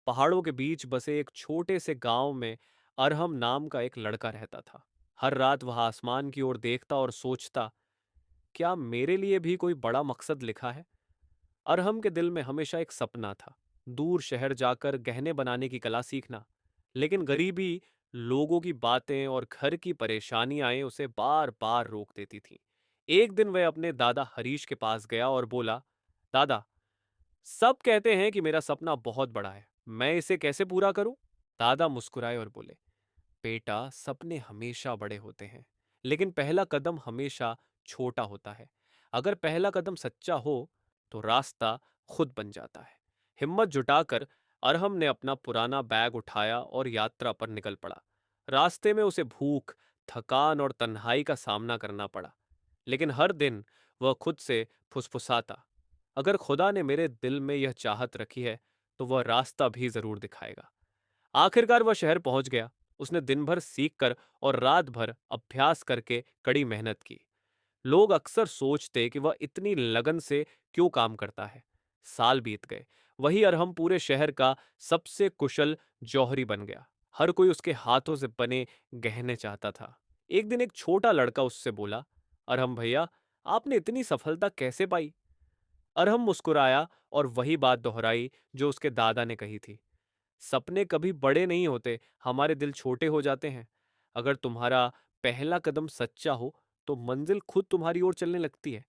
पहाड़ों के बीच बसे एक छोटे से गांव में अरहम नाम का एक लड़का रहता था। हर रात वह आसमान की ओर देखता और सोचता, क्या मेरे लिए भी कोई बड़ा मकसद लिखा है। अरहम के दिल में हमेशा एक सपना था, दूर शहर जाकर गहने बनाने की कला सीखना। लेकिन गरीबी, लोगों की बातें और घर की परेशानियां उसे बार बार रोक देती थीं। एक दिन वह अपने दादा हरीश के पास गया और बोला, दादा, सब कहते हैं कि मेरा सपना बहुत बड़ा है, मैं इसे कैसे पूरा करूं? दादा मुस्कुराए और बोले, बेटा, सपने हमेशा बड़े होते हैं, लेकिन पहला कदम हमेशा छोटा होता है। अगर पहला कदम सच्चा हो तो रास्ता खुद बन जाता है। हिम्मत जुटाकर अरहम ने अपना पुराना बैग उठाया और यात्रा पर निकल पड़ा। रास्ते में उसे भूख, थकान और तन्हाई का सामना करना पड़ा, लेकिन हर दिन वह खुद से फुसफुसाता, अगर खुदा ने मेरे दिल में यह चाहत रखी है तो वह रास्ता भी जरूर दिखाएगा। आखिरकार वह शहर पहुंच गया। उसने दिन भर सीख कर और रात भर अभ्यास करके कड़ी मेहनत की। लोग अक्सर सोचते कि वह इतनी लगन से क्यों काम करता है। साल बीत गए। वही अरहम पूरे शहर का सबसे कुशल जौहरी बन गया। हर कोई उसके हाथों से बने गहने चाहता था। एक दिन एक छोटा लड़का उससे बोला, अरहम भैया, आपने इतनी सफलता कैसे पाई? अरहम मुस्कुराया और वही बात दोहराई जो उसके दादा ने कही थी, सपने कभी बड़े नहीं होते, हमारे दिल छोटे हो जाते हैं। अगर तुम्हारा पहला कदम सच्चा हो तो मंजिल खुद तुम्हारी ओर चलने लगती है।